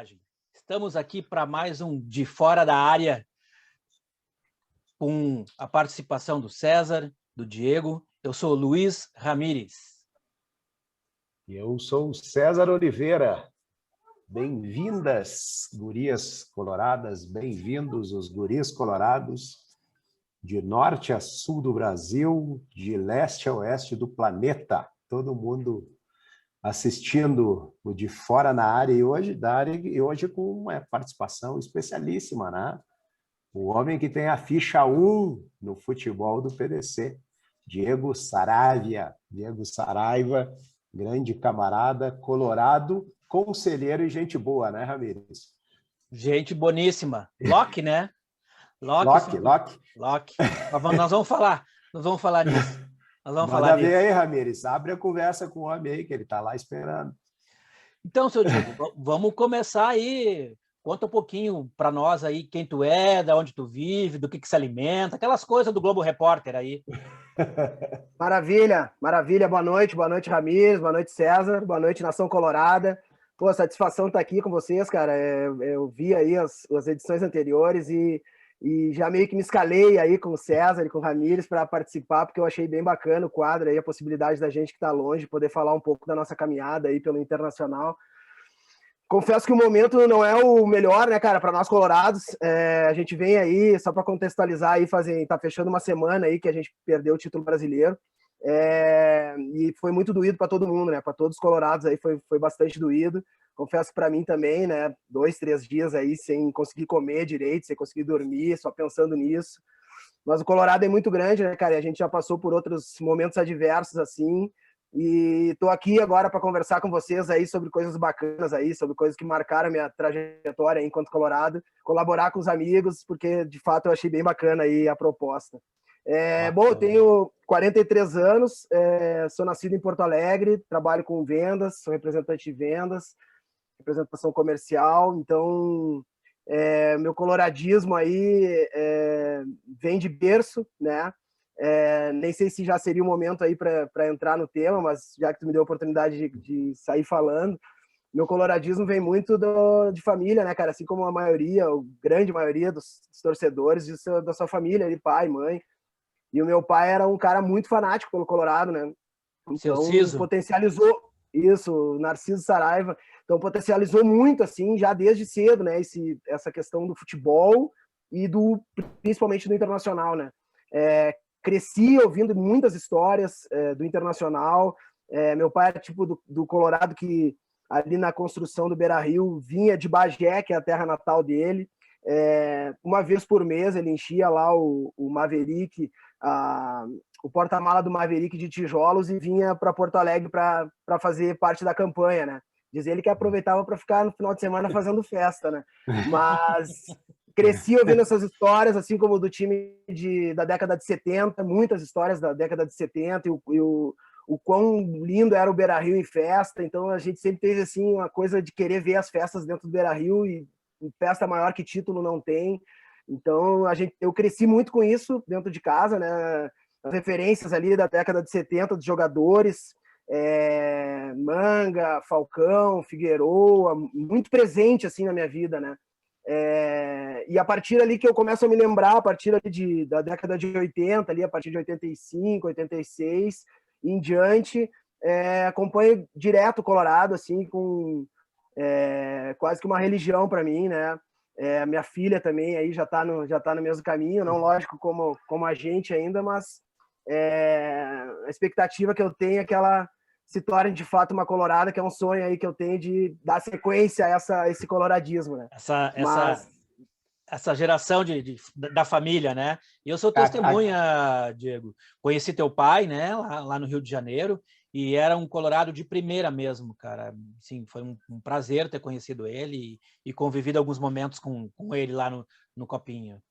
imagem. Estamos aqui para mais um De Fora da Área, com a participação do César, do Diego. Eu sou o Luiz Ramírez. Eu sou o César Oliveira. Bem-vindas, gurias coloradas, bem-vindos os guris colorados, de norte a sul do Brasil, de leste a oeste do planeta. Todo mundo assistindo o De Fora na Área e hoje com uma participação especialíssima, né? O homem que tem a ficha 1 no futebol do PDC, Diego Saravia. Diego Saraiva, grande camarada, colorado, conselheiro e gente boa, né, Ramírez? Gente boníssima. Loki, né? Loki. Mas nós vamos falar nisso. Manda ver aí, Ramírez. Abre a conversa com o homem aí, que ele está lá esperando. Então, seu Diego, vamos começar aí. Conta um pouquinho para nós aí quem tu é, de onde tu vive, do que se alimenta, aquelas coisas do Globo Repórter aí. Maravilha. Boa noite, Ramírez, boa noite, César, boa noite, Nação Colorada. Pô, satisfação estar aqui com vocês, cara. Eu vi aí as edições anteriores e já meio que me escalei aí com o César e com o Ramírez para participar, porque eu achei bem bacana o quadro aí, a possibilidade da gente que está longe poder falar um pouco da nossa caminhada aí pelo internacional. Confesso que o momento não é o melhor, né, cara, para nós colorados. A gente vem aí, só para contextualizar, aí tá fechando uma semana aí que a gente perdeu o título brasileiro. E foi muito doído para todo mundo, né? Para todos os colorados aí foi bastante doído. Confesso para mim também, né? 2, 3 dias aí sem conseguir comer direito, sem conseguir dormir, só pensando nisso. Mas o Colorado é muito grande, né, cara? E a gente já passou por outros momentos adversos assim. E estou aqui agora para conversar com vocês aí sobre coisas bacanas aí, sobre coisas que marcaram a minha trajetória aí enquanto Colorado, colaborar com os amigos, porque de fato eu achei bem bacana aí a proposta. Bom, eu tenho 43 anos, sou nascido em Porto Alegre, trabalho com vendas, sou representante de vendas, representação comercial, então meu coloradismo aí vem de berço, né? Nem sei se já seria o momento aí para entrar no tema, mas já que tu me deu a oportunidade de sair falando, meu coloradismo vem muito de família, né, cara? Assim como a grande maioria dos torcedores da sua família, de pai, mãe. E o meu pai era um cara muito fanático pelo Colorado, né? Então potencializou isso, o Narciso Saraiva. Então potencializou muito, assim, já desde cedo, né? Essa questão do futebol e principalmente do internacional, né? Cresci ouvindo muitas histórias do Internacional. Meu pai era tipo do Colorado que ali na construção do Beira-Rio vinha de Bagé, que é a terra natal dele. Uma vez por mês ele enchia lá o Maverick, o porta-mala do Maverick de tijolos e vinha para Porto Alegre para fazer parte da campanha, né? Diz ele que aproveitava para ficar no final de semana fazendo festa, né? Mas cresci ouvindo essas histórias, assim como do time da década de 70, muitas histórias da década de 70 e o quão lindo era o Beira-Rio em festa. Então a gente sempre teve assim uma coisa de querer ver as festas dentro do Beira-Rio e festa maior que título não tem. Então eu cresci muito com isso dentro de casa, né? As referências ali da década de 70 dos jogadores, Manga, Falcão, Figueroa, muito presente assim na minha vida, né? E a partir ali que eu começo a me lembrar, a partir ali da década de 80, ali, a partir de 85, 86 em diante, acompanho direto o Colorado, assim, com quase que uma religião para mim, né? Minha filha também aí já tá no mesmo caminho, não lógico como a gente ainda, mas a expectativa que eu tenho é que ela se torne de fato uma colorada, que é um sonho aí que eu tenho de dar sequência a esse coloradismo, né? Essa geração da família, né? E eu sou testemunha, Diego. Conheci teu pai, né? Lá no Rio de Janeiro, e era um colorado de primeira mesmo, cara. Sim, foi um prazer ter conhecido ele e convivido alguns momentos com ele lá no Copinha.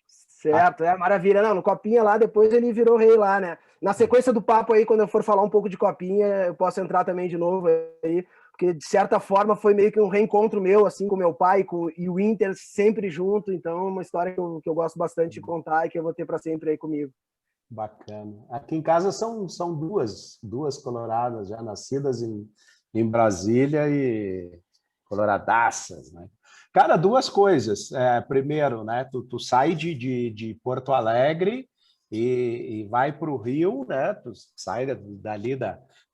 Certo, maravilha. Não, no Copinha lá, depois ele virou rei lá, né? Na sequência do papo aí, quando eu for falar um pouco de Copinha, eu posso entrar também de novo aí, porque de certa forma foi meio que um reencontro meu, assim, com meu pai e o Inter sempre junto. Então, é uma história que eu gosto bastante de contar e que eu vou ter para sempre aí comigo. Bacana. Aqui em casa são duas coloradas já nascidas em Brasília coloradaças, né? Cara, duas coisas. Primeiro, né? Tu sai de Porto Alegre e vai para o Rio, né? Tu sai dali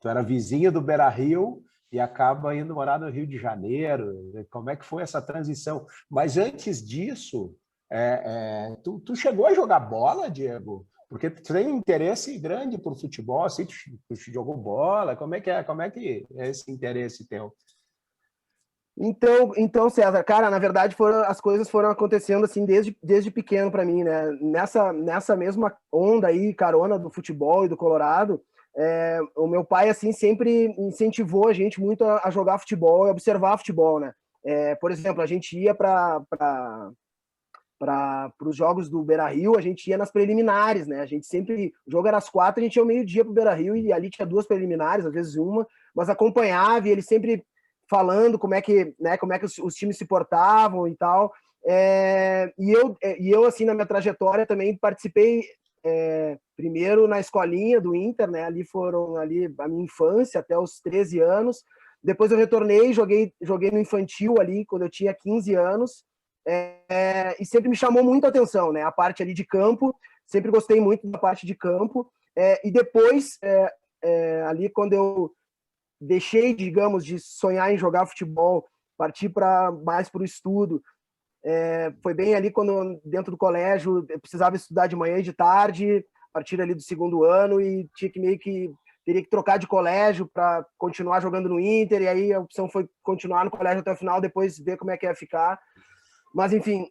tu era vizinho do Beira-Rio e acaba indo morar no Rio de Janeiro. Como é que foi essa transição? Mas antes disso, tu chegou a jogar bola, Diego? Porque tu tem um interesse grande por futebol, assim, tu jogou bola. Como é que é esse interesse teu? Então, César, cara, na verdade as coisas foram acontecendo assim desde pequeno para mim, né? Nessa mesma onda aí, carona do futebol e do Colorado, o meu pai assim sempre incentivou a gente muito a jogar futebol e observar futebol, né? Por exemplo, a gente ia para os jogos do Beira-Rio, a gente ia nas preliminares, né? A gente sempre, o jogo era às 4, a gente ia ao meio-dia pro Beira-Rio e ali tinha 2 preliminares, às vezes uma, mas acompanhava e ele sempre falando como é que os times se portavam e tal. E eu, assim, na minha trajetória também participei primeiro na escolinha do Inter, né? Ali a minha infância, até os 13 anos. Depois eu retornei, joguei no infantil ali, quando eu tinha 15 anos. E sempre me chamou muito a atenção, né? A parte ali de campo, sempre gostei muito da parte de campo. E depois, ali quando eu deixei, digamos, de sonhar em jogar futebol, parti mais para o estudo. Foi bem ali quando, dentro do colégio, eu precisava estudar de manhã e de tarde, a partir ali do segundo ano, e teria que trocar de colégio para continuar jogando no Inter, e aí a opção foi continuar no colégio até o final, depois ver como é que ia ficar. Mas, enfim,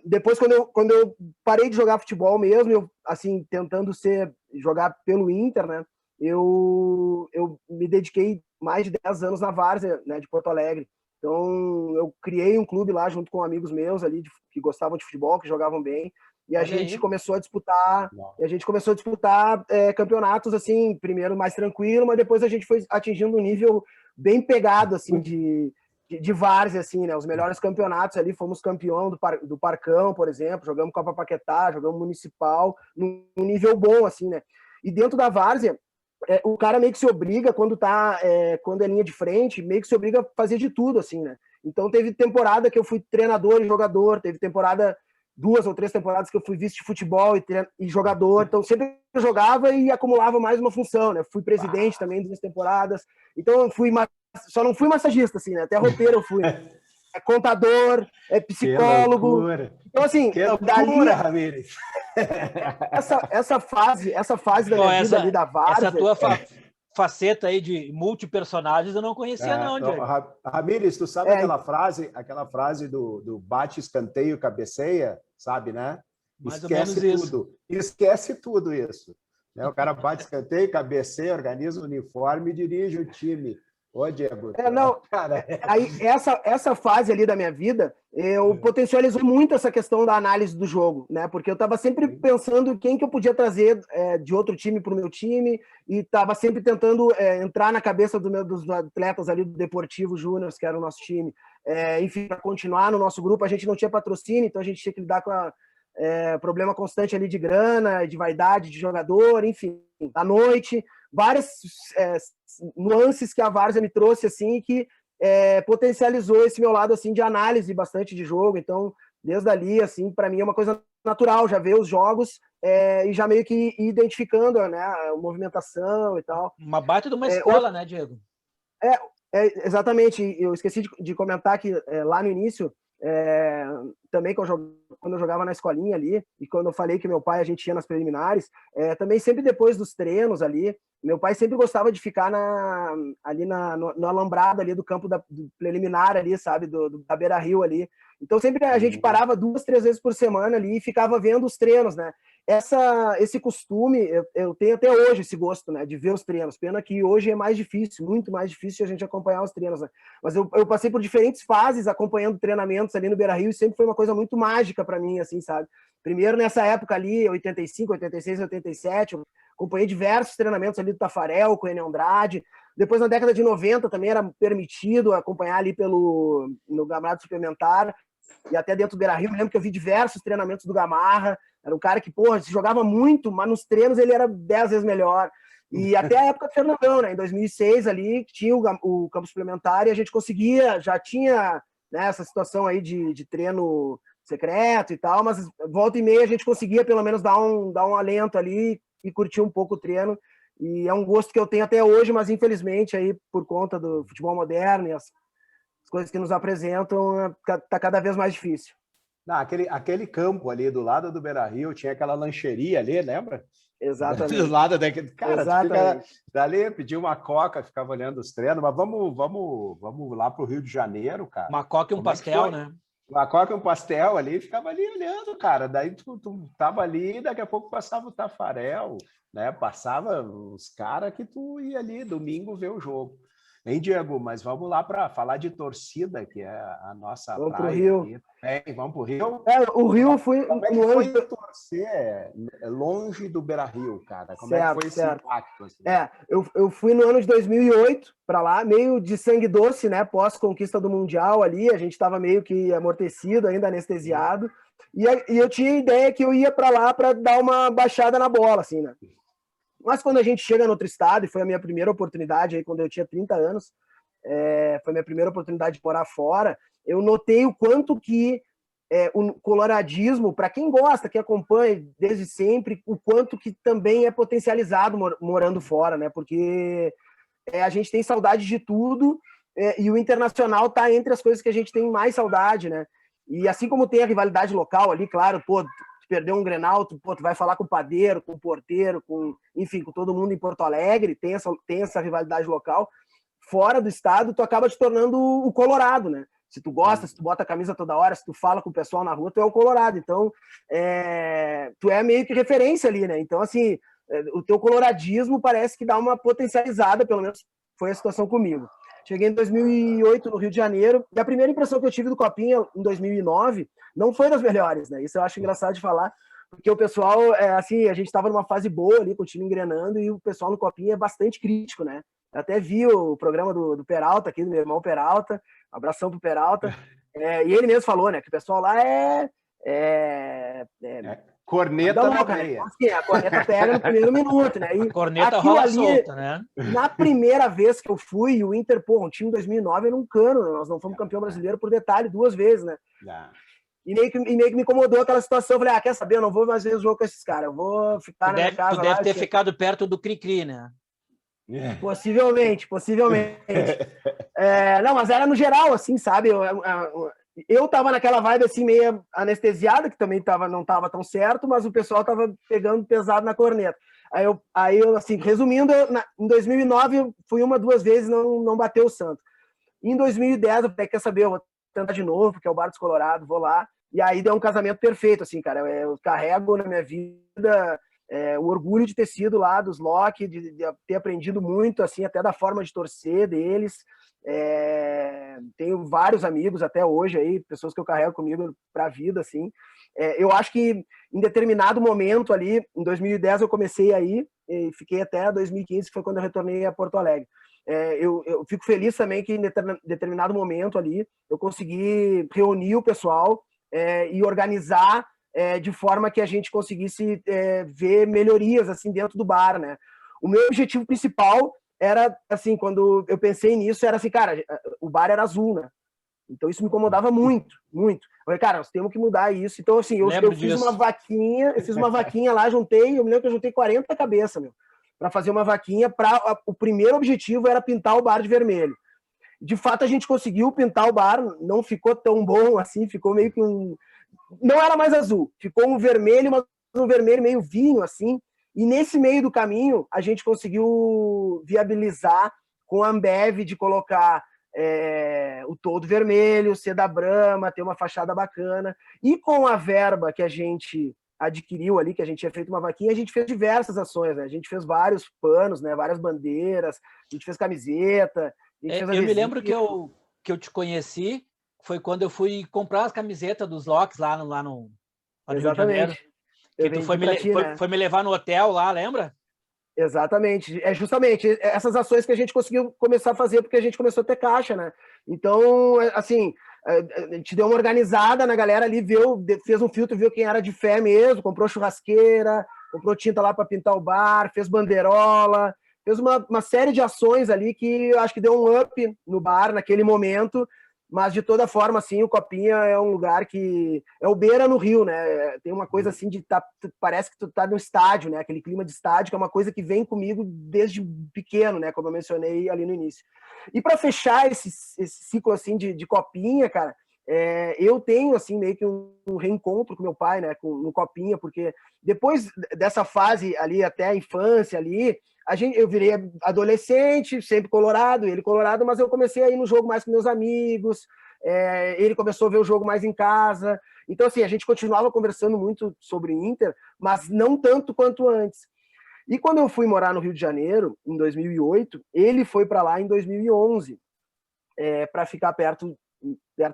depois, quando eu parei de jogar futebol mesmo, eu, assim, tentando jogar pelo Inter, né? Eu me dediquei mais de 10 anos na várzea, né, de Porto Alegre. Então, eu criei um clube lá junto com amigos meus ali que gostavam de futebol, que jogavam bem, e a gente começou a disputar, campeonatos assim, primeiro mais tranquilo, mas depois a gente foi atingindo um nível bem pegado assim de várzea, assim, né? Os melhores campeonatos ali, fomos campeão do Parcão, por exemplo, jogamos Copa Paquetá, jogamos Municipal, num nível bom, assim, né? E dentro da várzea, o cara meio que se obriga, quando é linha de frente, meio que se obriga a fazer de tudo, assim, né? Então teve temporada que eu fui treinador e jogador, teve 2 ou 3 temporadas que eu fui vice de futebol e jogador, então sempre eu jogava e acumulava mais uma função, né? Fui presidente também 2 temporadas, então só não fui massagista, assim, né? Até roteiro eu fui. Contador, psicólogo. Então, assim, que loucura, Ramírez. Essa fase da minha vida ali da várzea... Essa tua faceta aí de multipersonagens eu não conhecia, não, Diego. Ramírez, tu sabe aquela frase do bate, escanteio, cabeceia, sabe, né? Mais ou menos isso. Esquece tudo isso. Né? O cara bate, escanteio, cabeceia, organiza o uniforme e dirige o time. Ô, Diego. Aí, essa fase ali da minha vida, eu potencializei muito essa questão da análise do jogo, né? Porque eu estava sempre pensando quem que eu podia trazer de outro time para o meu time e estava sempre tentando entrar na cabeça dos atletas ali do Deportivo Júnior, que era o nosso time. Enfim, para continuar no nosso grupo, a gente não tinha patrocínio, então a gente tinha que lidar com problema constante ali de grana, de vaidade de jogador, enfim, à noite, várias nuances que a várzea me trouxe, assim, que potencializou esse meu lado, assim, de análise bastante de jogo. Então, desde ali, assim, para mim é uma coisa natural, já ver os jogos e já meio que ir identificando, né, a movimentação e tal. Uma baita de uma escola, né, Diego? Exatamente. Eu esqueci de comentar que lá no início, também quando eu jogava na escolinha ali, e quando eu falei que meu pai, a gente ia nas preliminares, também sempre depois dos treinos ali, meu pai sempre gostava de ficar ali no alambrado ali do campo do preliminar ali, sabe, da Beira-Rio ali. Então sempre a gente parava 2, 3 vezes por semana ali e ficava vendo os treinos, né? Esse costume, eu tenho até hoje esse gosto, né, de ver os treinos. Pena que hoje é mais difícil, muito mais difícil a gente acompanhar os treinos, né? Mas eu passei por diferentes fases acompanhando treinamentos ali no Beira-Rio e sempre foi uma coisa muito mágica para mim, assim, sabe? Primeiro nessa época ali, 85, 86, 87, eu acompanhei diversos treinamentos ali do Tafarel, com o Enio Andrade. Depois, na década de 90, também era permitido acompanhar ali no gramado suplementar e até dentro do Beira-Rio. Eu lembro que eu vi diversos treinamentos do Gamarra. Era um cara que, porra, se jogava muito, mas nos treinos ele era 10 vezes melhor. E até a época do Fernandão, né? Em 2006 ali, tinha o campo suplementar e a gente conseguia, já tinha, né, essa situação aí de treino secreto e tal, mas volta e meia a gente conseguia pelo menos dar um alento ali e curtir um pouco o treino. E é um gosto que eu tenho até hoje, mas infelizmente aí por conta do futebol moderno e as coisas que nos apresentam, tá cada vez mais difícil. Não, aquele campo ali do lado do Beira-Rio tinha aquela lancheria ali, lembra? Exatamente. Do lado daquele. Cara, exatamente. Tu fica dali, pedia uma coca, ficava olhando os treinos, mas vamos lá para o Rio de Janeiro, cara. Uma coca e um pastel, né? Uma coca e um pastel ali, ficava ali olhando, cara. Daí tu tava ali, daqui a pouco passava o Tafarel, né? Passava os caras que tu ia ali domingo ver o jogo. Hein, Diego? Mas vamos lá para falar de torcida, que é a nossa vamos praia. Pro Rio. Aqui. Vamos para o Rio? O Rio foi... Como é que foi torcer longe do Beira-Rio, cara? Como é que foi esse impacto? Assim? Eu fui no ano de 2008 para lá, meio de sangue doce, né? Pós-conquista do Mundial ali, a gente estava meio que amortecido, ainda anestesiado. E eu tinha a ideia que eu ia para lá para dar uma baixada na bola, assim, né? Mas quando a gente chega no outro estado, e foi a minha primeira oportunidade, aí, quando eu tinha 30 anos, foi a minha primeira oportunidade de morar fora, eu notei o quanto que o coloradismo, para quem gosta, que acompanha desde sempre, o quanto que também é potencializado morando fora, né? Porque a gente tem saudade de tudo e o internacional está entre as coisas que a gente tem mais saudade, né? E assim como tem a rivalidade local ali, claro, pô, perdeu um Grenal, tu vai falar com o padeiro, com o porteiro, enfim, com todo mundo em Porto Alegre, tem essa rivalidade local. Fora do estado, tu acaba te tornando o colorado, né? Se tu gosta, se tu bota a camisa toda hora, se tu fala com o pessoal na rua, tu é o colorado. Então, tu é meio que referência ali, né? Então, assim, o teu coloradismo parece que dá uma potencializada, pelo menos foi a situação comigo. Cheguei em 2008 no Rio de Janeiro, e a primeira impressão que eu tive do Copinha em 2009 não foi das melhores, né? Isso eu acho engraçado de falar, porque o pessoal, assim, a gente estava numa fase boa ali, com o time engrenando, e o pessoal no Copinha é bastante crítico, né? Eu até vi o programa do Peralta aqui, do meu irmão Peralta, um abração pro Peralta, e ele mesmo falou, né, que o pessoal lá corneta na veia. Né? Assim, a corneta pega no primeiro minuto, né? E a corneta rola solta, né? Na primeira vez que eu fui, o Inter, um time em 2009 era um cano, nós não fomos campeão brasileiro por detalhe 2 vezes, né? E meio que me incomodou aquela situação, eu falei, quer saber, eu não vou mais ver o jogo com esses caras, eu vou ficar na minha casa. Tu deve ter ficado perto do Cri-Cri, né? Possivelmente. Não, mas era no geral, assim, sabe? Eu tava naquela vibe assim, meio anestesiada, que também não tava tão certo, mas o pessoal tava pegando pesado na corneta. Aí eu assim, resumindo, em 2009 eu fui 1, 2 vezes, não bateu o santo. Em 2010 eu falei, quer saber, eu vou tentar de novo, porque é o Bar dos Colorado, vou lá. E aí deu um casamento perfeito, assim, cara. Eu carrego na minha vida o orgulho de ter sido lá dos Loki, de ter aprendido muito, assim, até da forma de torcer deles. Tenho vários amigos até hoje aí, pessoas que eu carrego comigo pra vida, assim. Eu acho que em determinado momento ali, em 2010 eu comecei aí e fiquei até 2015, que foi quando eu retornei a Porto Alegre. Eu fico feliz também que em determinado momento ali eu consegui reunir o pessoal e organizar de forma que a gente conseguisse ver melhorias assim dentro do bar, né? O meu objetivo principal era, assim, quando eu pensei nisso, era assim, cara, o bar era azul, né? Então isso me incomodava muito, muito. Eu falei, cara, nós temos que mudar isso. Então, assim, eu fiz uma vaquinha lá, eu me lembro que eu juntei 40 cabeças, meu, para fazer uma vaquinha. O primeiro objetivo era pintar o bar de vermelho. De fato, a gente conseguiu pintar o bar, não ficou tão bom assim, ficou meio que não era mais azul, ficou um vermelho, mas um vermelho meio vinho, assim. E nesse meio do caminho, a gente conseguiu viabilizar com a Ambev de colocar o todo vermelho, ser da Brahma, ter uma fachada bacana. E com a verba que a gente adquiriu ali, que a gente tinha feito uma vaquinha, a gente fez diversas ações, né? A gente fez vários panos, né? Várias bandeiras, a gente fez camiseta. Eu me lembro que eu te conheci, foi quando eu fui comprar as camisetas dos Locks lá no Rio de Janeiro. Que tu foi me levar no hotel lá, lembra? Exatamente. Justamente essas ações que a gente conseguiu começar a fazer porque a gente começou a ter caixa, né? Então, assim, a gente deu uma organizada na galera ali, fez um filtro, viu quem era de fé mesmo, comprou churrasqueira, comprou tinta lá para pintar o bar, fez bandeirola, fez uma série de ações ali que eu acho que deu um up no bar naquele momento, mas de toda forma, assim, o Copinha é um lugar que é o Beira no Rio, né? Tem uma coisa assim de parece que tu tá no estádio, né? Aquele clima de estádio, que é uma coisa que vem comigo desde pequeno, né? Como eu mencionei ali no início. E para fechar esse ciclo assim de Copinha, cara, eu tenho assim meio que um reencontro com meu pai, né? No Copinha, porque depois dessa fase ali até a infância ali, eu virei adolescente, sempre colorado, ele colorado, mas eu comecei a ir no jogo mais com meus amigos, ele começou a ver o jogo mais em casa. Então, assim, a gente continuava conversando muito sobre Inter, mas não tanto quanto antes. E quando eu fui morar no Rio de Janeiro, em 2008, ele foi para lá em 2011, para ficar perto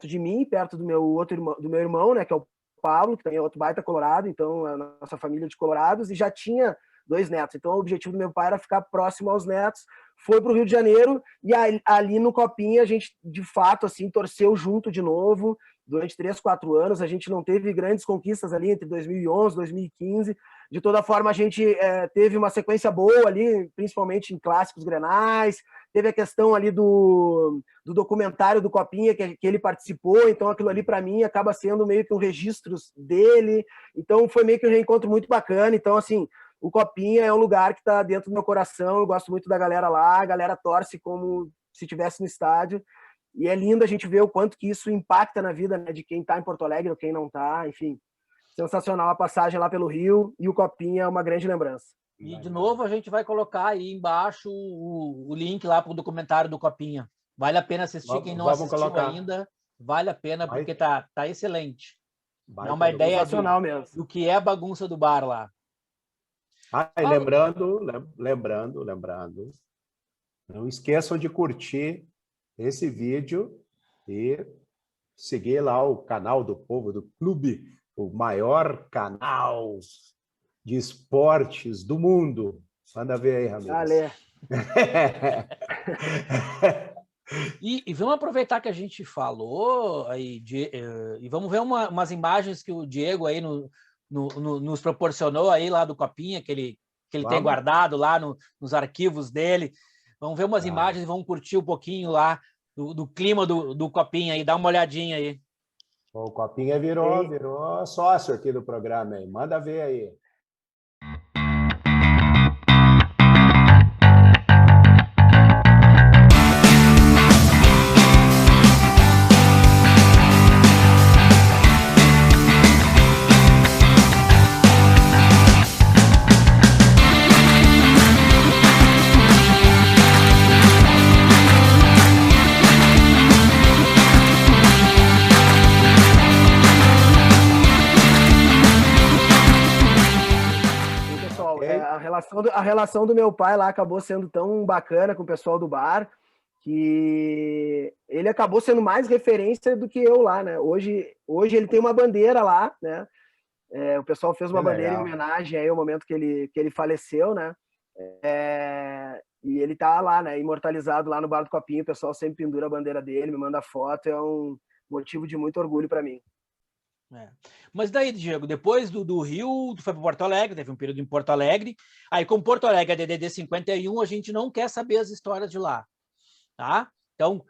de mim, perto do meu irmão, né, que é o Pablo, que também é outro baita colorado, então a nossa família de colorados, e já tinha 2 netos. Então, o objetivo do meu pai era ficar próximo aos netos. Foi para o Rio de Janeiro e ali no Copinha a gente, de fato, assim, torceu junto de novo durante 3, 4 anos. A gente não teve grandes conquistas ali entre 2011 e 2015. De toda forma, a gente teve uma sequência boa ali, principalmente em clássicos grenais. Teve a questão ali do documentário do Copinha, que ele participou. Então, aquilo ali, para mim, acaba sendo meio que um registro dele. Então, foi meio que um reencontro muito bacana. Então, assim, o Copinha é um lugar que está dentro do meu coração, eu gosto muito da galera lá, a galera torce como se estivesse no estádio, e é lindo a gente ver o quanto que isso impacta na vida, né, de quem está em Porto Alegre ou quem não está, enfim. Sensacional a passagem lá pelo Rio, e o Copinha é uma grande lembrança. E, de novo, a gente vai colocar aí embaixo o link lá para o documentário do Copinha. Vale a pena assistir, quem não assistiu ainda, vale a pena, porque tá excelente. Dá uma ideia do que é a bagunça do bar lá. E lembrando, não esqueçam de curtir esse vídeo e seguir lá o canal do Povo do Clube, o maior canal de esportes do mundo. Manda ver aí, Ramiro. Valeu. E vamos aproveitar que a gente falou aí, e vamos ver umas imagens que o Diego aí nos proporcionou aí lá do Copinha, que ele tem guardado lá nos arquivos dele. Vamos ver umas imagens e vamos curtir um pouquinho lá do clima do Copinha aí, dá uma olhadinha aí. O Copinha virou sócio aqui do programa aí, manda ver aí. A relação do meu pai lá acabou sendo tão bacana com o pessoal do bar que ele acabou sendo mais referência do que eu lá, né? Hoje ele tem uma bandeira lá, né? O pessoal fez uma bandeira em homenagem aí ao momento que ele faleceu, né? E ele tá lá, né? Imortalizado lá no Bar do Copinha. O pessoal sempre pendura a bandeira dele, me manda foto. É um motivo de muito orgulho para mim. Mas daí, Diego, depois do Rio, tu foi para Porto Alegre, teve um período em Porto Alegre. Aí, como Porto Alegre é DDD 51, a gente não quer saber as histórias de lá, tá? Então,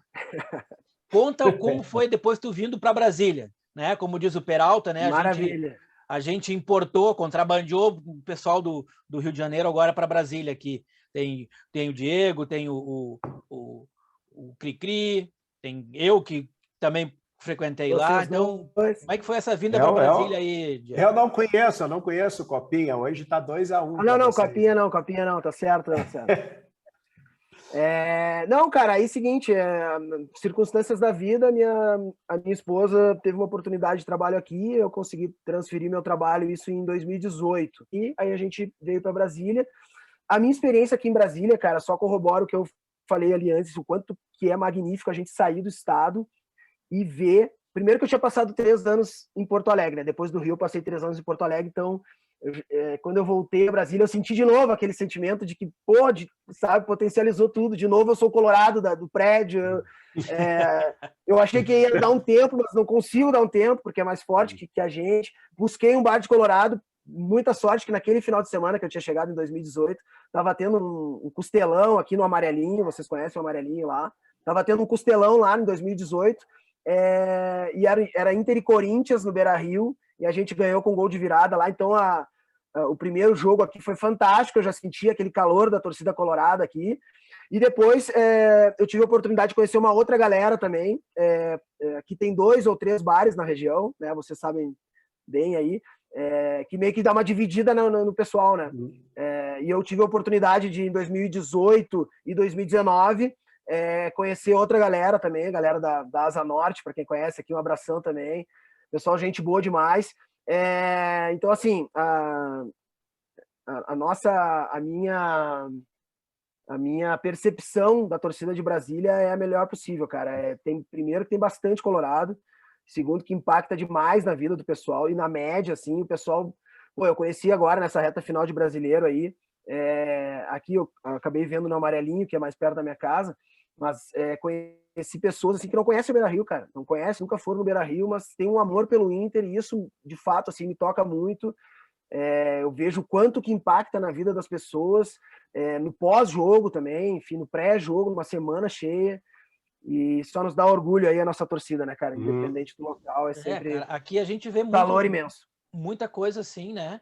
conta como foi depois tu vindo para Brasília, né? Como diz o Peralta, né? Maravilha. A gente importou, contrabandeou o pessoal do Rio de Janeiro agora para Brasília aqui. Tem o Diego, tem o Cri-Cri, tem eu que também frequentei lá. Então, como é que foi essa vinda para Brasília aí, Diego? Eu não conheço o Copinha. Hoje está 2-1. Copinha não, tá certo. Não, cara, aí seguinte, circunstâncias da vida, a minha esposa teve uma oportunidade de trabalho aqui, eu consegui transferir meu trabalho, isso em 2018. E aí a gente veio para Brasília. A minha experiência aqui em Brasília, cara, só corrobora o que eu falei ali antes, o quanto que é magnífico a gente sair do estado e ver. Primeiro que eu tinha passado 3 anos em Porto Alegre, né? Depois do Rio eu passei 3 anos em Porto Alegre, então quando eu voltei a Brasília eu senti de novo aquele sentimento de que sabe, potencializou tudo, de novo eu sou colorado do prédio, eu achei que ia dar um tempo, mas não consigo dar um tempo, porque é mais forte que a gente. Busquei um bar de colorado muita sorte que naquele final de semana que eu tinha chegado em 2018, tava tendo um costelão aqui no Amarelinho, vocês conhecem o Amarelinho lá, tava tendo um costelão lá em 2018, e era Inter e Corinthians no Beira-Rio, e a gente ganhou com gol de virada lá, então o primeiro jogo aqui foi fantástico, eu já senti aquele calor da torcida colorada aqui, e depois eu tive a oportunidade de conhecer uma outra galera também, que tem 2 ou 3 bares na região, né? Vocês sabem bem aí, que meio que dá uma dividida no pessoal, né? E eu tive a oportunidade de, em 2018 e 2019, conhecer outra galera também, a galera da Asa Norte, para quem conhece aqui, um abração também. Pessoal, gente boa demais. Então, assim, a minha percepção da torcida de Brasília é a melhor possível, cara. Primeiro que tem bastante colorado, segundo que impacta demais na vida do pessoal, e na média, assim, o pessoal... Pô, eu conheci agora nessa reta final de Brasileiro aí, aqui eu acabei vendo no Amarelinho, que é mais perto da minha casa, mas conheci pessoas assim que não conhecem o Beira-Rio, cara. Não conhecem, nunca foram no Beira-Rio, mas tem um amor pelo Inter, e isso, de fato, assim, me toca muito. Eu vejo o quanto que impacta na vida das pessoas, no pós-jogo também, enfim, no pré-jogo, numa semana cheia, e só nos dá orgulho aí a nossa torcida, né, cara? Independente do local, é sempre cara, aqui a gente vê valor imenso. Muita coisa assim, né?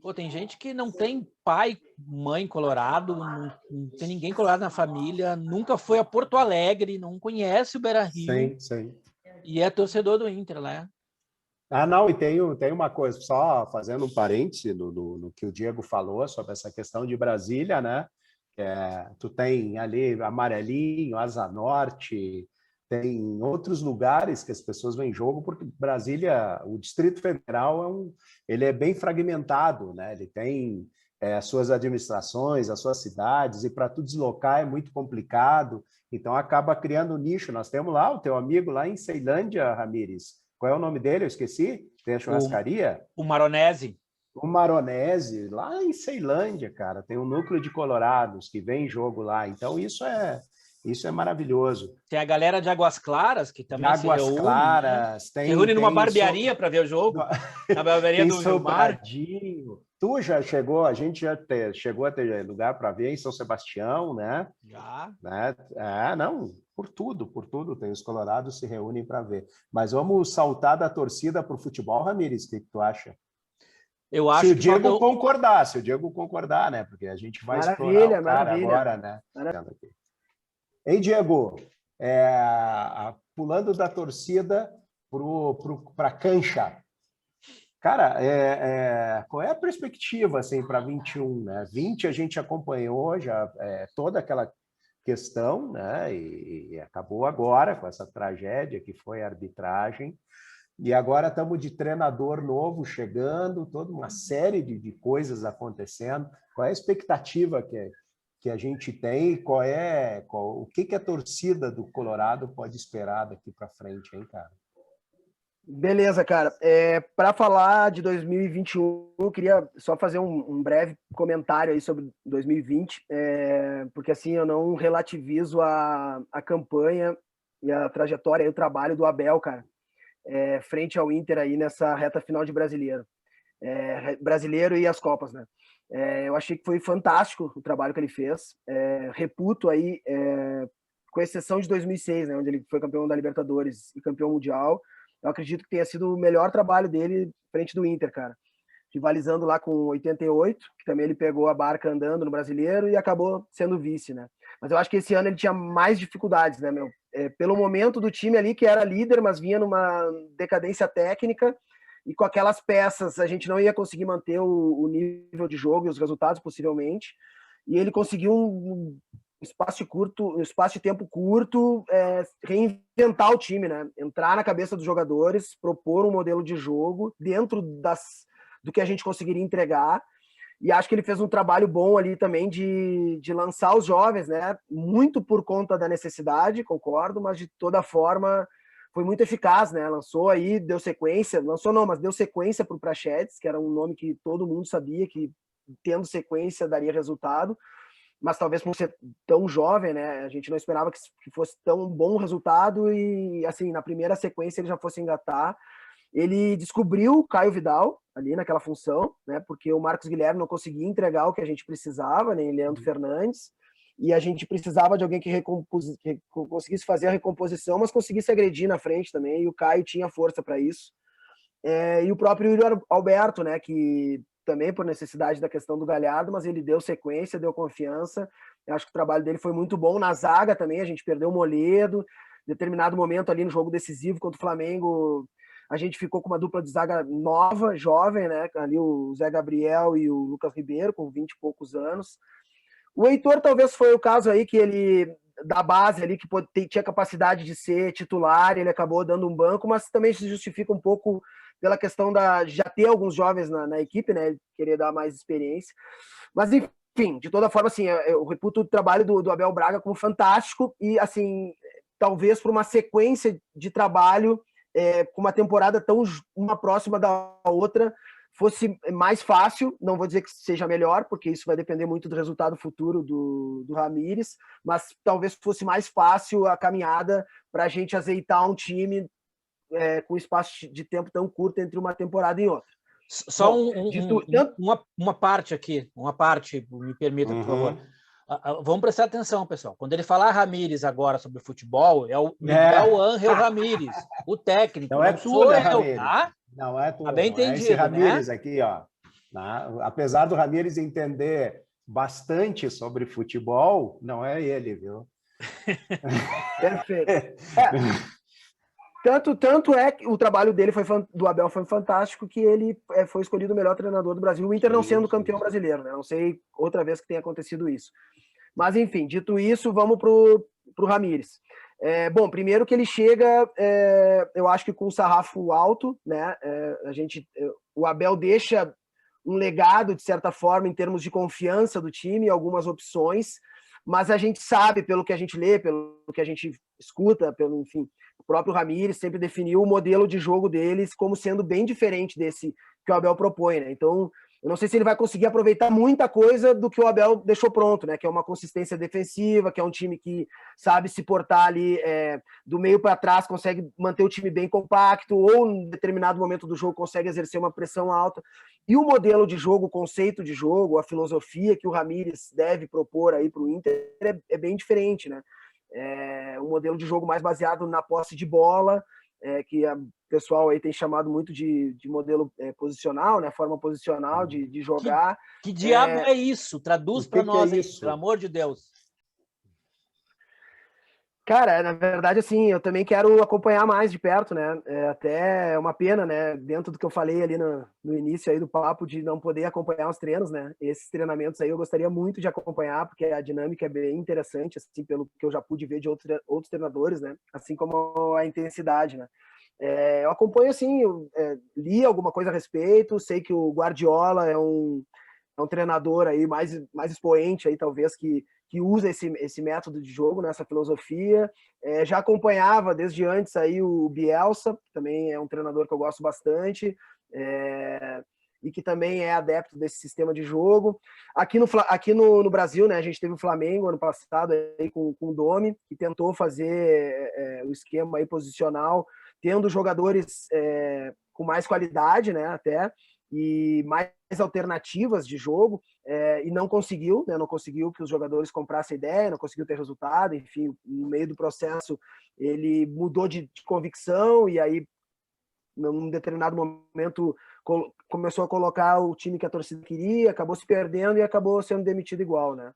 Pô, tem gente que não tem pai, mãe colorado, não tem ninguém colorado na família, nunca foi a Porto Alegre, não conhece o Beira-Rio. Sim. E é torcedor do Inter, né? Não, e tem uma coisa, só fazendo um parêntese no que o Diego falou sobre essa questão de Brasília, né? Tu tem ali Amarelinho, Asa Norte, tem outros lugares que as pessoas vêm em jogo, porque Brasília, o Distrito Federal, ele é bem fragmentado, né? Ele tem as suas administrações, as suas cidades, e para tu deslocar é muito complicado, então acaba criando nicho. Nós temos lá o teu amigo lá em Ceilândia, Ramires. Qual é o nome dele? Eu esqueci. Tem a churrascaria? O Maronese. O Maronese, lá em Ceilândia, cara, tem um núcleo de colorados que vem em jogo lá. Então, isso é maravilhoso. Tem a galera de Águas Claras, que também se reúne. Claras, né? Se reúne numa barbearia para ver o jogo. Na barbearia do Gilmar. Tu já chegou, a gente já chegou a ter lugar para ver em São Sebastião, né? Já. Né? Não, por tudo. Tem os colorados se reúnem para ver. Mas vamos saltar da torcida para o futebol, Ramires, o que tu acha? Eu acho se o Diego concordar, né? Porque a gente vai explorar o cara agora, né? Hein, Diego? Pulando da torcida para a cancha. Cara, qual é a perspectiva assim, para 21? Né? 20 a gente acompanhou já toda aquela questão, né? E acabou agora com essa tragédia que foi a arbitragem. E agora estamos de treinador novo chegando, toda uma série de coisas acontecendo. Qual é a expectativa que a gente tem e o que a torcida do Colorado pode esperar daqui para frente, hein, cara? Beleza, cara. Para falar de 2021, eu queria só fazer um breve comentário aí sobre 2020, porque assim eu não relativizo a campanha e a trajetória e o trabalho do Abel, cara. Frente ao Inter aí nessa reta final de brasileiro e as Copas, né? Eu achei que foi fantástico o trabalho que ele fez. Reputo aí, com exceção de 2006, né, onde ele foi campeão da Libertadores e campeão mundial, eu acredito que tenha sido o melhor trabalho dele frente do Inter, cara. Rivalizando lá com 88, que também ele pegou a barca andando no Brasileiro e acabou sendo vice, né? Mas eu acho que esse ano ele tinha mais dificuldades, né, meu? Pelo momento do time ali, que era líder, mas vinha numa decadência técnica, e com aquelas peças a gente não ia conseguir manter o nível de jogo e os resultados, possivelmente. E ele conseguiu um espaço de tempo curto, reinventar o time, né? Entrar na cabeça dos jogadores, propor um modelo de jogo dentro do que a gente conseguiria entregar. E acho que ele fez um trabalho bom ali também de lançar os jovens, né? Muito por conta da necessidade, concordo, mas de toda forma foi muito eficaz, né? Lançou aí, deu sequência, mas deu sequência para o Praxedes, que era um nome que todo mundo sabia que tendo sequência daria resultado, mas talvez por ser tão jovem, né? A gente não esperava que fosse tão bom resultado e, assim, na primeira sequência ele já fosse engatar. ele descobriu o Caio Vidal ali naquela função, né? Porque o Marcos Guilherme não conseguia entregar o que a gente precisava, nem Leandro Fernandes, e a gente precisava de alguém que conseguisse fazer a recomposição, mas conseguisse agredir na frente também, e o Caio tinha força para isso. E o próprio Yuri Alberto, né? Que também por necessidade da questão do Galhardo, mas ele deu sequência, deu confiança. Eu acho que o trabalho dele foi muito bom. Na zaga também, a gente perdeu o Moledo. Em determinado momento ali no jogo decisivo contra o Flamengo, a gente ficou com uma dupla de zaga nova, jovem, né? Ali o Zé Gabriel e o Lucas Ribeiro, com 20 e poucos anos. O Heitor talvez foi o caso aí que ele, da base ali, que tinha capacidade de ser titular, ele acabou dando um banco, mas também se justifica um pouco pela questão da já ter alguns jovens na equipe, né? Querer dar mais experiência. Mas, enfim, de toda forma, assim, eu reputo o trabalho do Abel Braga como fantástico e, assim, talvez por uma sequência de trabalho com uma temporada tão uma próxima da outra fosse mais fácil, não vou dizer que seja melhor, porque isso vai depender muito do resultado futuro do Ramires, mas talvez fosse mais fácil a caminhada para a gente azeitar um time com espaço de tempo tão curto entre uma temporada e outra. Só uma parte aqui, me permita, por favor. Vamos prestar atenção, pessoal. Quando ele falar Ramires agora sobre futebol, é o Miguel Ángel Ramires, o técnico. Não é tudo, Ramires. Tá? Não é tudo. Tá bem entendido, esse Ramires, né? aqui, ó. Apesar do Ramires entender bastante sobre futebol, não é ele, viu? Perfeito. Tanto é que o trabalho dele do Abel foi fantástico, que ele foi escolhido o melhor treinador do Brasil, o Inter não sendo campeão brasileiro, né? Não sei outra vez que tenha acontecido isso. Mas, enfim, dito isso, vamos pro Ramires. Bom, primeiro que ele chega, eu acho que com um sarrafo alto, né? O Abel deixa um legado, de certa forma, em termos de confiança do time, algumas opções, mas a gente sabe, pelo que a gente lê, pelo que a gente escuta, enfim, o próprio Ramires sempre definiu o modelo de jogo deles como sendo bem diferente desse que o Abel propõe, né? Então, eu não sei se ele vai conseguir aproveitar muita coisa do que o Abel deixou pronto, né? Que é uma consistência defensiva, que é um time que sabe se portar ali do meio para trás, consegue manter o time bem compacto, ou em determinado momento do jogo consegue exercer uma pressão alta. E o modelo de jogo, o conceito de jogo, a filosofia que o Ramires deve propor aí para o Inter é bem diferente, né? Um modelo de jogo mais baseado na posse de bola, que o pessoal aí tem chamado muito de modelo posicional, né? Forma posicional de jogar. Que diabo é isso? Traduz para nós, isso? Pelo amor de Deus. Cara, na verdade, assim, eu também quero acompanhar mais de perto, né? Até é uma pena, né? Dentro do que eu falei ali no início aí do papo, de não poder acompanhar os treinos, né? Esses treinamentos aí eu gostaria muito de acompanhar, porque a dinâmica é bem interessante, assim, pelo que eu já pude ver de outros treinadores, né? Assim como a intensidade, né? Eu acompanho, assim, li alguma coisa a respeito, sei que o Guardiola é um treinador aí mais expoente aí, talvez, que usa esse método de jogo, né, essa filosofia. Já acompanhava desde antes aí o Bielsa, que também é um treinador que eu gosto bastante, e que também é adepto desse sistema de jogo. Aqui no Brasil, né, a gente teve o Flamengo ano passado aí com o Domi, que tentou fazer o esquema aí posicional, tendo jogadores com mais qualidade, né, até, e mais alternativas de jogo, e não conseguiu, né? Não conseguiu que os jogadores comprassem ideia, não conseguiu ter resultado, enfim, no meio do processo ele mudou de convicção e aí, num determinado momento, começou a colocar o time que a torcida queria, acabou se perdendo e acabou sendo demitido igual, né?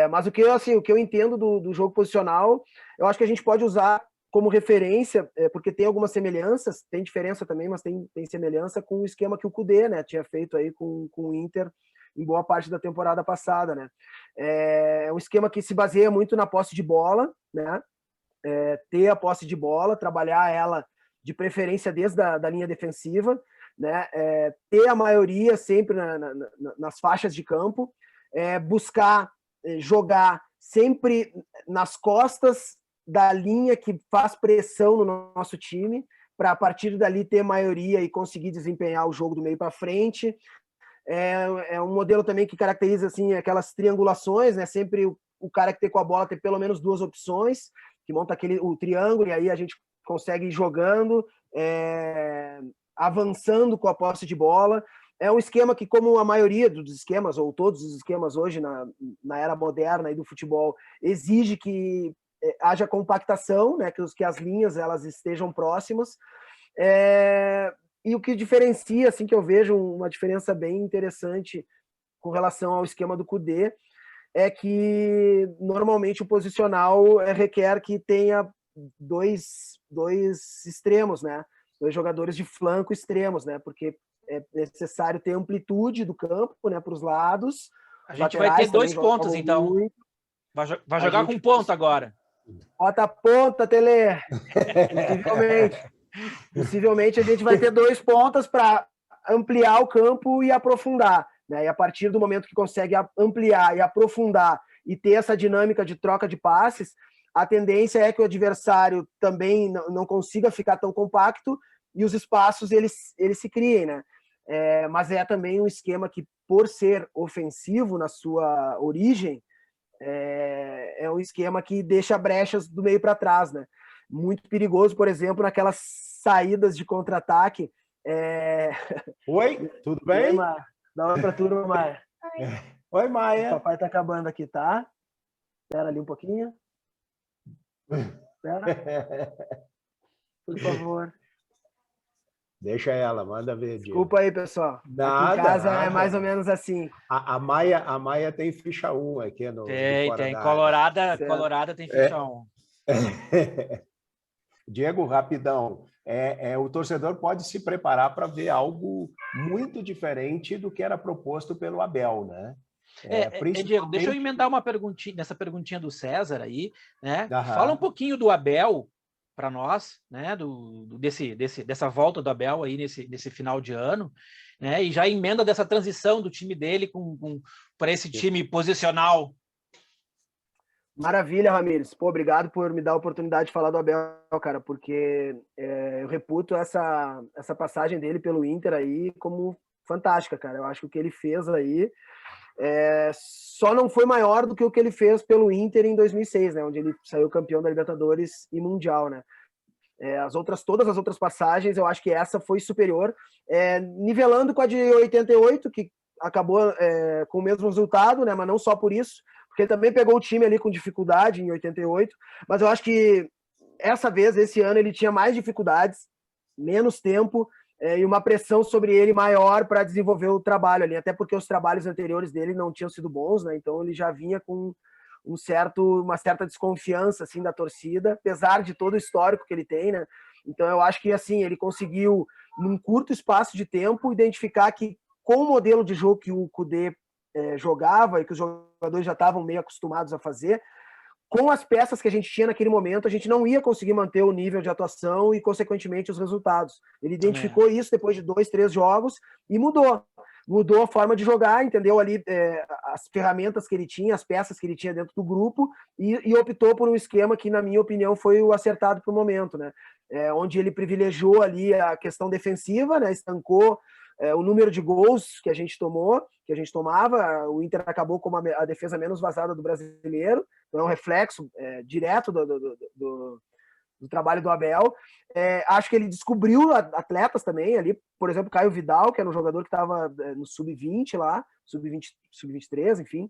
Mas o que eu entendo do jogo posicional, eu acho que a gente pode usar como referência, porque tem algumas semelhanças, tem diferença também, mas tem semelhança com o esquema que o Kudê, né, tinha feito aí com o Inter em boa parte da temporada passada, né? É um esquema que se baseia muito na posse de bola, né? Ter a posse de bola, trabalhar ela de preferência desde da linha defensiva, né? Ter a maioria sempre nas faixas de campo, buscar jogar sempre nas costas da linha que faz pressão no nosso time, para a partir dali ter maioria e conseguir desempenhar o jogo do meio para frente. É um modelo também que caracteriza assim, aquelas triangulações, né? Sempre o cara que tem com a bola ter pelo menos duas opções, que monta o triângulo, e aí a gente consegue ir jogando, avançando com a posse de bola. É um esquema que, como a maioria dos esquemas, ou todos os esquemas hoje na era moderna aí do futebol, exige que haja compactação, né, que as linhas elas estejam próximas. E o que diferencia, assim, que eu vejo uma diferença bem interessante com relação ao esquema do Kudê, é que normalmente o posicional requer que tenha dois extremos, né? 2 jogadores de flanco extremos, né? Porque é necessário ter amplitude do campo, né, para os lados. A gente vai ter 2 pontas, então. Muito. Vai jogar com ponta agora. Bota a ponta, Tele. Possivelmente a gente vai ter 2 pontas para ampliar o campo e aprofundar, né? E a partir do momento que consegue ampliar e aprofundar e ter essa dinâmica de troca de passes, a tendência é que o adversário também não consiga ficar tão compacto e os espaços eles se criem, né? Mas é também um esquema que, por ser ofensivo na sua origem, é um esquema que deixa brechas do meio para trás, né? Muito perigoso, por exemplo, naquelas saídas de contra-ataque. Oi, tudo bem? Oi, Maia. Dá oi pra turma, Maia. Oi, Maia. O papai tá acabando aqui, tá? Espera ali um pouquinho. Espera. Por favor. Deixa ela, manda ver. Desculpa aí, pessoal. Nada, aqui em casa nada. É mais ou menos assim. A Maia tem ficha 1 aqui no Tem. Colorada tem ficha 1. Diego, rapidão. O torcedor pode se preparar para ver algo muito diferente do que era proposto pelo Abel, né? Diego, deixa eu emendar uma perguntinha, nessa perguntinha do César aí, né? Aham. Fala um pouquinho do Abel para nós, né? Dessa volta do Abel aí nesse final de ano, né? E já emenda dessa transição do time dele para esse time posicional. Maravilha, Ramires. Pô, obrigado por me dar a oportunidade de falar do Abel, cara, porque eu reputo essa passagem dele pelo Inter aí como fantástica, cara. Eu acho que o que ele fez aí só não foi maior do que o que ele fez pelo Inter em 2006, né, onde ele saiu campeão da Libertadores e Mundial, né. Todas as outras passagens, eu acho que essa foi superior, nivelando com a de 88, que acabou com o mesmo resultado, né, mas não só por isso, porque ele também pegou o time ali com dificuldade em 88, mas eu acho que esse ano, ele tinha mais dificuldades, menos tempo, e uma pressão sobre ele maior para desenvolver o trabalho ali, até porque os trabalhos anteriores dele não tinham sido bons, né? Então ele já vinha com uma certa desconfiança assim da torcida, apesar de todo o histórico que ele tem, né? Então eu acho que assim ele conseguiu, num curto espaço de tempo, identificar que com o modelo de jogo que o Kudê jogava e que os jogadores já estavam meio acostumados a fazer, com as peças que a gente tinha naquele momento, a gente não ia conseguir manter o nível de atuação e, consequentemente, os resultados. Ele identificou isso depois de 2, 3 jogos e mudou. Mudou a forma de jogar, entendeu ali as ferramentas que ele tinha, as peças que ele tinha dentro do grupo e optou por um esquema que, na minha opinião, foi o acertado para o momento, né? Onde ele privilegiou ali a questão defensiva, né? Estancou o número de gols que a gente tomava. O Inter acabou com a defesa menos vazada do brasileiro, então é um reflexo direto do trabalho do Abel. Acho que ele descobriu atletas também ali, por exemplo, Caio Vidal, que era um jogador que estava no sub-20 lá, sub-23, enfim,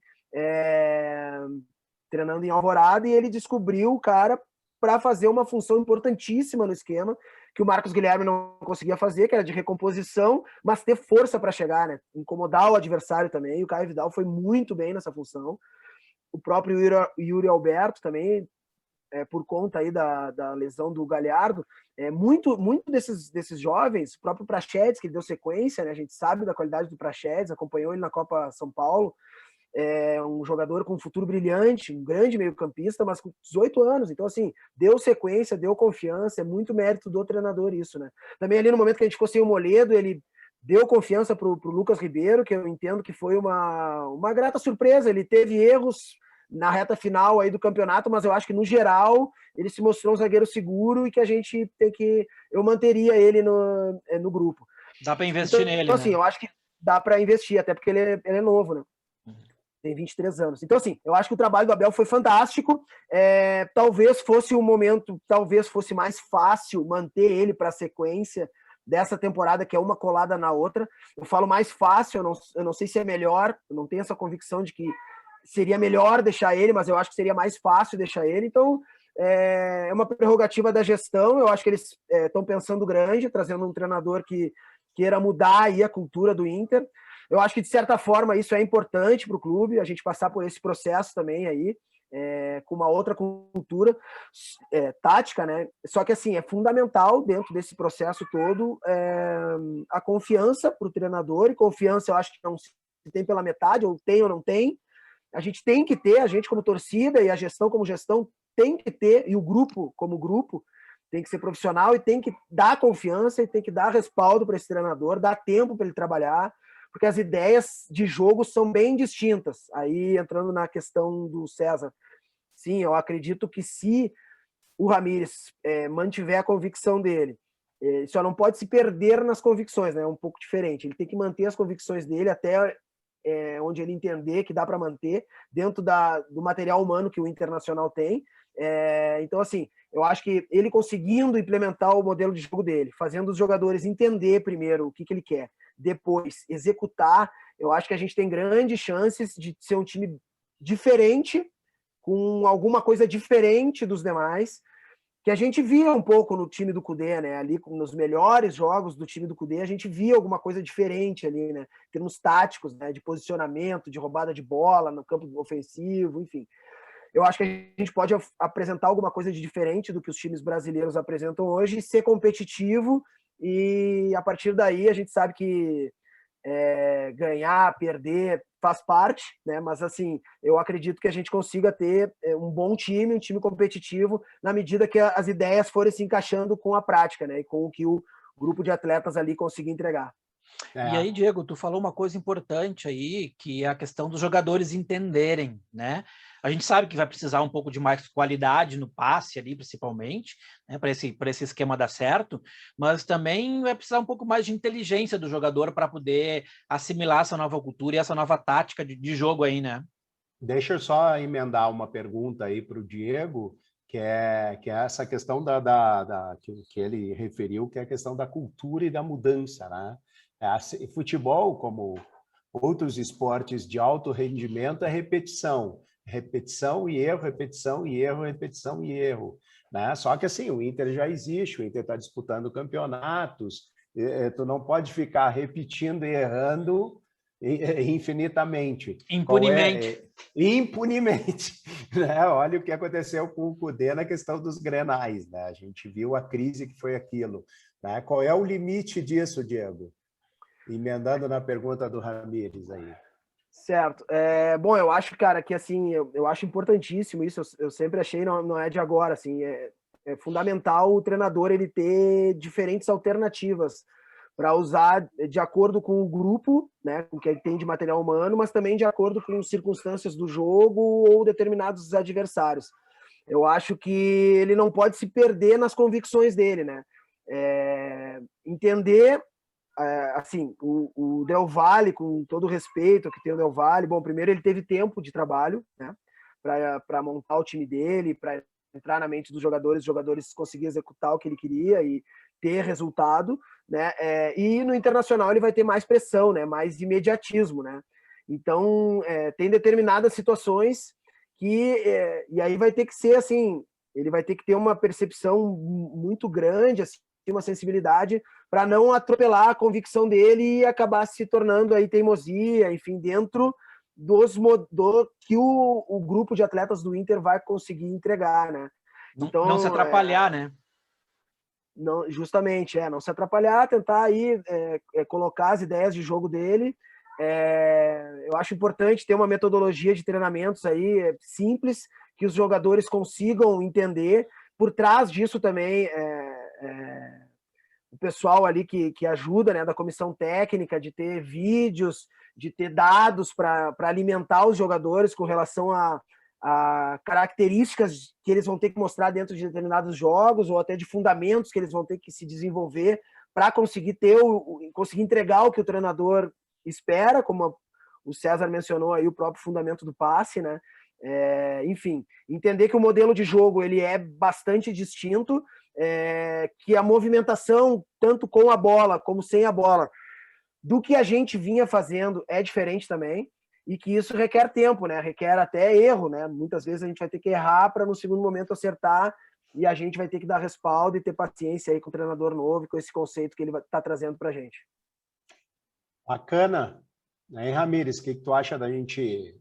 treinando em Alvorada, e ele descobriu o cara para fazer uma função importantíssima no esquema, que o Marcos Guilherme não conseguia fazer, que era de recomposição, mas ter força para chegar, né? Incomodar o adversário também. E o Caio Vidal foi muito bem nessa função. O próprio Yuri Alberto também, por conta aí da lesão do Galhardo, muito desses jovens, o próprio Praxedes, que deu sequência, né? A gente sabe da qualidade do Praxedes, acompanhou ele na Copa São Paulo, um jogador com um futuro brilhante, um grande meio-campista, mas com 18 anos. Então, assim, deu sequência, deu confiança, é muito mérito do treinador isso, né? Também ali no momento que a gente ficou sem o Moledo, ele deu confiança pro Lucas Ribeiro, que eu entendo que foi uma grata surpresa. Ele teve erros na reta final aí do campeonato, mas eu acho que, no geral, ele se mostrou um zagueiro seguro e que a gente eu manteria ele no grupo. Dá para investir nele, então, assim, né? eu acho que dá para investir, até porque ele é novo, né? tem 23 anos. Então, assim, eu acho que o trabalho do Abel foi fantástico. Talvez fosse um momento, talvez fosse mais fácil manter ele para a sequência dessa temporada, que é uma colada na outra. Eu falo mais fácil, eu não sei se é melhor, eu não tenho essa convicção de que seria melhor deixar ele, mas eu acho que seria mais fácil deixar ele. Então, é uma prerrogativa da gestão. Eu acho que eles estão pensando grande, trazendo um treinador que queira mudar aí a cultura do Inter. Eu acho que, de certa forma, isso é importante para o clube, a gente passar por esse processo também aí, com uma outra cultura tática, né? Só que, assim, é fundamental, dentro desse processo todo, a confiança para o treinador, e confiança eu acho que não se tem pela metade, ou tem ou não tem. A gente tem que ter, a gente como torcida e a gestão como gestão tem que ter, e o grupo como grupo tem que ser profissional e tem que dar confiança e tem que dar respaldo para esse treinador, dar tempo para ele trabalhar, porque as ideias de jogo são bem distintas. Aí, entrando na questão do César, sim, eu acredito que se o Ramires mantiver a convicção dele, só não pode se perder nas convicções, né? É um pouco diferente. Ele tem que manter as convicções dele até onde ele entender que dá para manter, dentro do material humano que o Internacional tem. Então, assim, eu acho que ele conseguindo implementar o modelo de jogo dele, fazendo os jogadores entender primeiro o que ele quer, depois executar, eu acho que a gente tem grandes chances de ser um time diferente, com alguma coisa diferente dos demais, que a gente via um pouco no time do Kudê, né? Ali nos melhores jogos do time do Kudê, a gente via alguma coisa diferente ali, né? Em termos táticos, né? De posicionamento, de roubada de bola no campo ofensivo, enfim. Eu acho que a gente pode apresentar alguma coisa de diferente do que os times brasileiros apresentam hoje, ser competitivo, e a partir daí a gente sabe que ganhar, perder faz parte, né? Mas, assim, eu acredito que a gente consiga ter um bom time, um time competitivo, na medida que as ideias forem se encaixando com a prática, né? E com o que o grupo de atletas ali conseguir entregar. E aí, Diego, tu falou uma coisa importante aí, que é a questão dos jogadores entenderem, né? A gente sabe que vai precisar um pouco de mais qualidade no passe ali, principalmente, né, para esse esquema dar certo, mas também vai precisar um pouco mais de inteligência do jogador para poder assimilar essa nova cultura e essa nova tática de jogo aí, né? Deixa eu só emendar uma pergunta aí para o Diego, que é essa questão que ele referiu, que é a questão da cultura e da mudança, né? Futebol, como outros esportes de alto rendimento, é repetição. Repetição e erro, repetição e erro, repetição e erro. Né? Só que, assim, o Inter já existe, o Inter está disputando campeonatos, tu não pode ficar repetindo e errando infinitamente. Impunemente. Impunemente. Né? Olha o que aconteceu com o Kudê na questão dos Grenais. Né? A gente viu a crise que foi aquilo. Né? Qual é o limite disso, Diego? Emendando na pergunta do Ramires aí. Certo. Bom, eu acho, cara, que, assim, eu acho importantíssimo isso, eu sempre achei, não é de agora, assim, é fundamental o treinador ele ter diferentes alternativas para usar de acordo com o grupo, né, com o que ele tem de material humano, mas também de acordo com circunstâncias do jogo ou determinados adversários. Eu acho que ele não pode se perder nas convicções dele, né? Entender assim, o Del Valle, com todo o respeito que tem o Del Valle, bom, primeiro ele teve tempo de trabalho, né, para montar o time dele, para entrar na mente dos jogadores, os jogadores conseguirem executar o que ele queria e ter resultado, né, e no Internacional ele vai ter mais pressão, né, mais imediatismo, né, então tem determinadas situações que, e aí vai ter que ser assim, ele vai ter que ter uma percepção muito grande, assim, uma sensibilidade para não atropelar a convicção dele e acabar se tornando aí teimosia, enfim, dentro do que o grupo de atletas do Inter vai conseguir entregar, né? Então, não se atrapalhar, né? Não, justamente, não se atrapalhar, tentar aí colocar as ideias de jogo dele. Eu acho importante ter uma metodologia de treinamentos aí simples, que os jogadores consigam entender. Por trás disso também o pessoal ali que ajuda, né, da comissão técnica, de ter vídeos, de ter dados para alimentar os jogadores com relação a características que eles vão ter que mostrar dentro de determinados jogos, ou até de fundamentos que eles vão ter que se desenvolver para conseguir conseguir entregar o que o treinador espera, como O César mencionou aí o próprio fundamento do passe, né? Enfim, entender que o modelo de jogo ele é bastante distinto, que a movimentação, tanto com a bola como sem a bola, do que a gente vinha fazendo é diferente também, e que isso requer tempo, né? Requer até erro, né? Muitas vezes a gente vai ter que errar para no segundo momento acertar, e a gente vai ter que dar respaldo e ter paciência aí com o treinador novo, com esse conceito que ele está trazendo para a gente. Bacana. Aí, Ramires, o que tu acha da gente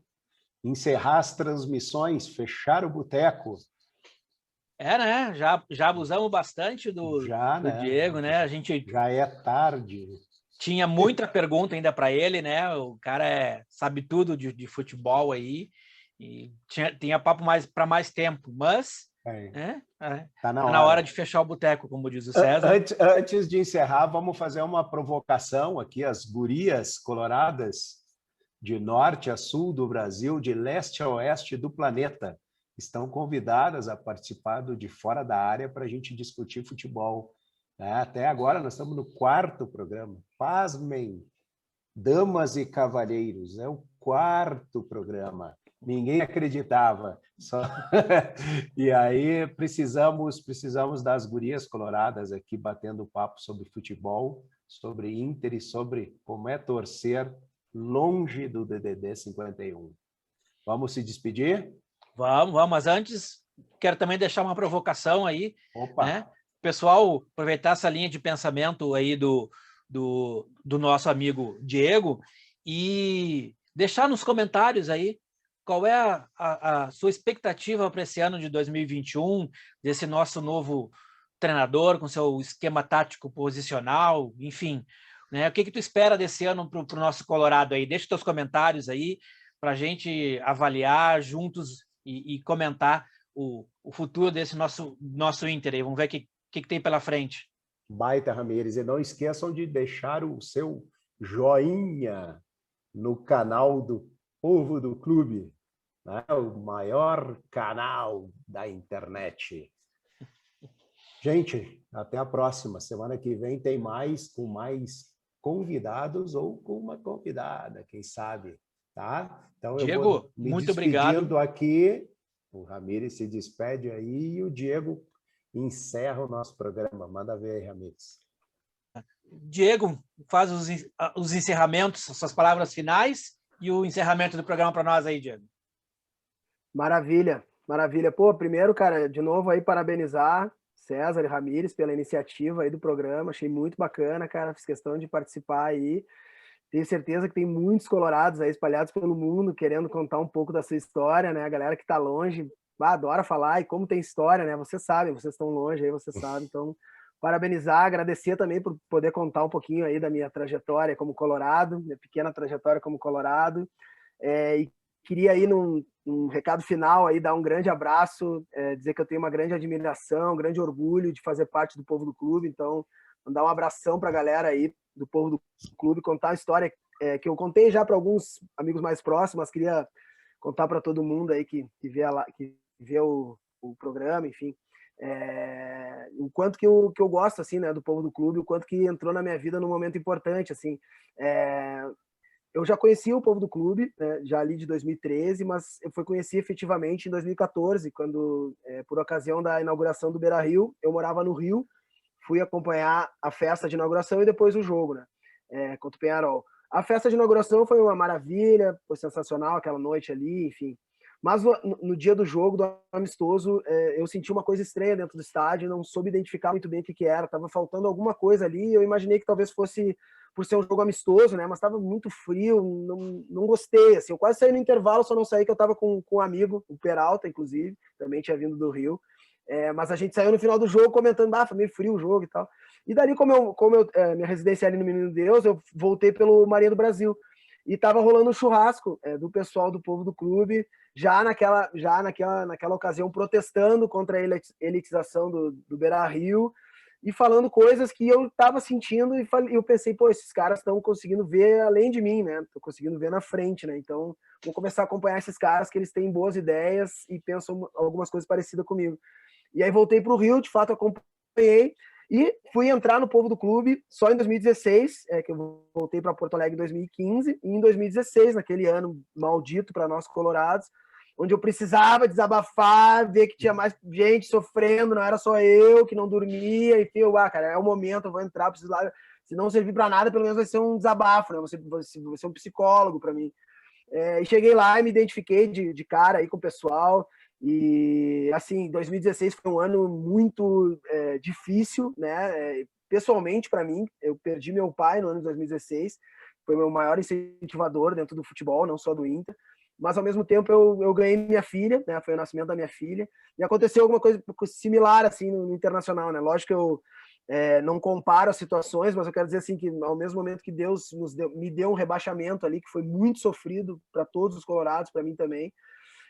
encerrar as transmissões, fechar o boteco? Né? Já abusamos bastante do Diego, né? A gente já é tarde. Tinha muita pergunta ainda para ele, né? O cara sabe tudo de futebol aí e tinha papo para mais tempo, mas tá na hora de fechar o boteco, como diz o César. Antes de encerrar, vamos fazer uma provocação aqui. As gurias coloradas de norte a sul do Brasil, de leste a oeste do planeta, estão convidadas a participar do De Fora da Área para a gente discutir futebol. Até agora nós estamos no 4º programa. Pasmem, damas e cavalheiros, é o 4º programa. Ninguém acreditava. E aí precisamos das gurias coloradas aqui batendo papo sobre futebol, sobre Inter e sobre como é torcer longe do DDD 51. Vamos se despedir? Vamos, mas antes quero também deixar uma provocação aí. Opa! Né? Pessoal, aproveitar essa linha de pensamento aí do nosso amigo Diego e deixar nos comentários aí qual é a sua expectativa para esse ano de 2021, desse nosso novo treinador com seu esquema tático posicional, enfim, né? O que tu espera desse ano para o nosso Colorado aí? Deixa os teus comentários aí para a gente avaliar juntos e comentar o futuro desse nosso Inter aí. Vamos ver o que tem pela frente. Baita, Ramires. E não esqueçam de deixar o seu joinha no canal do Povo do Clube, né? O maior canal da internet. Gente, até a próxima. Semana que vem tem mais, com mais convidados ou com uma convidada, quem sabe, tá? Então, Diego, eu vou me muito despedindo obrigado. Aqui. O Ramires se despede aí e o Diego encerra o nosso programa. Manda ver aí, Ramires. Diego, faz os encerramentos, suas palavras finais e o encerramento do programa para nós aí, Diego. Maravilha, maravilha. Pô, primeiro, cara, de novo aí parabenizar César e Ramires pela iniciativa aí do programa. Achei muito bacana, cara. Fiz questão de participar aí. Tenho certeza que tem muitos colorados aí espalhados pelo mundo querendo contar um pouco da sua história, né? A galera que tá longe adora falar, e como tem história, né? Vocês sabem, vocês estão longe aí, vocês sabem. Então, parabenizar, agradecer também por poder contar um pouquinho aí da minha trajetória como colorado, minha pequena trajetória como colorado. E queria aí num recado final aí dar um grande abraço, dizer que eu tenho uma grande admiração, um grande orgulho de fazer parte do Povo do Clube. Então, mandar um abração para a galera aí do Povo do Clube, contar a história que eu contei já para alguns amigos mais próximos, mas queria contar para todo mundo aí que vê o programa, enfim. O quanto que eu gosto assim, né, do Povo do Clube, o quanto que entrou na minha vida num momento importante, assim. Eu já conhecia o Povo do Clube, né, já ali de 2013, mas eu fui conhecer efetivamente em 2014, quando, por ocasião da inauguração do Beira-Rio, eu morava no Rio, fui acompanhar a festa de inauguração e depois o jogo, né, contra o Peñarol. A festa de inauguração foi uma maravilha, foi sensacional aquela noite ali, enfim. Mas no dia do jogo, do amistoso, eu senti uma coisa estranha dentro do estádio, não soube identificar muito bem o que era, estava faltando alguma coisa ali, eu imaginei que talvez fosse por ser um jogo amistoso, né? Mas estava muito frio, não gostei, assim, eu quase saí no intervalo, só não saí que eu estava com um amigo, o Peralta, inclusive, também tinha vindo do Rio, mas a gente saiu no final do jogo comentando, foi meio frio o jogo e tal. E dali, minha residência ali no Menino Deus, eu voltei pelo Marinha do Brasil. E estava rolando um churrasco do pessoal do Povo do Clube, já naquela ocasião protestando contra a elitização do Beira-Rio e falando coisas que eu estava sentindo e eu pensei, pô, esses caras estão conseguindo ver além de mim, né? Estão conseguindo ver na frente, né? Então, vou começar a acompanhar esses caras que eles têm boas ideias e pensam algumas coisas parecidas comigo. E aí voltei para o Rio, de fato acompanhei. E fui entrar no Povo do Clube só em 2016, que eu voltei para Porto Alegre em 2015, e em 2016, naquele ano maldito para nós colorados, onde eu precisava desabafar, ver que tinha mais gente sofrendo, não era só eu que não dormia, enfim, cara, é o momento, eu vou entrar, preciso lá, se não servir para nada, pelo menos vai ser um desabafo, né? Vai ser um psicólogo para mim. E cheguei lá e me identifiquei de cara aí com o pessoal. E, assim, 2016 foi um ano muito difícil, né? Pessoalmente, para mim, eu perdi meu pai no ano de 2016. Foi meu maior incentivador dentro do futebol, não só do Inter. Mas, ao mesmo tempo, eu ganhei minha filha, né? Foi o nascimento da minha filha. E aconteceu alguma coisa similar, assim, no internacional, né? Lógico que eu não comparo as situações, mas eu quero dizer assim que ao mesmo momento que Deus me deu um rebaixamento ali, que foi muito sofrido para todos os colorados, para mim também,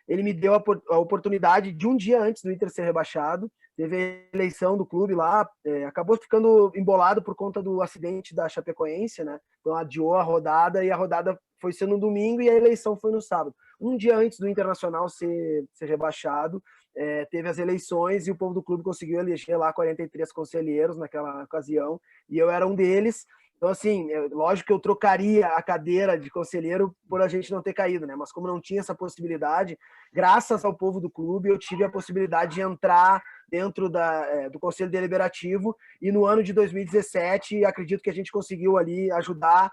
ele me deu a oportunidade de um dia antes do Inter ser rebaixado, teve a eleição do clube lá, acabou ficando embolado por conta do acidente da Chapecoense, né? Então adiou a rodada, e a rodada foi ser no domingo e a eleição foi no sábado. Um dia antes do Internacional ser rebaixado, teve as eleições e o povo do clube conseguiu eleger lá 43 conselheiros naquela ocasião, e eu era um deles. Então, assim, lógico que eu trocaria a cadeira de conselheiro por a gente não ter caído, né? Mas como não tinha essa possibilidade, graças ao povo do clube, eu tive a possibilidade de entrar dentro do Conselho Deliberativo, e no ano de 2017, acredito que a gente conseguiu ali ajudar,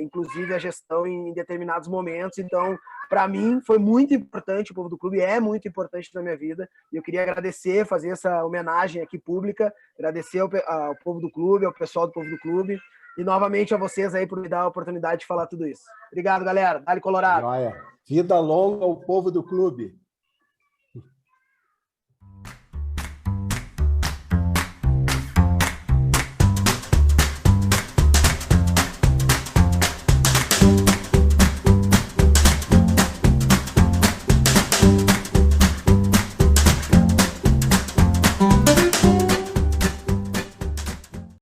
inclusive a gestão em determinados momentos. Então, para mim, foi muito importante, o povo do clube é muito importante na minha vida, e eu queria agradecer, fazer essa homenagem aqui pública, agradecer ao povo do clube, ao pessoal do povo do clube, e novamente a vocês aí por me dar a oportunidade de falar tudo isso. Obrigado, galera. Dale Colorado. Joia. Vida longa ao povo do clube.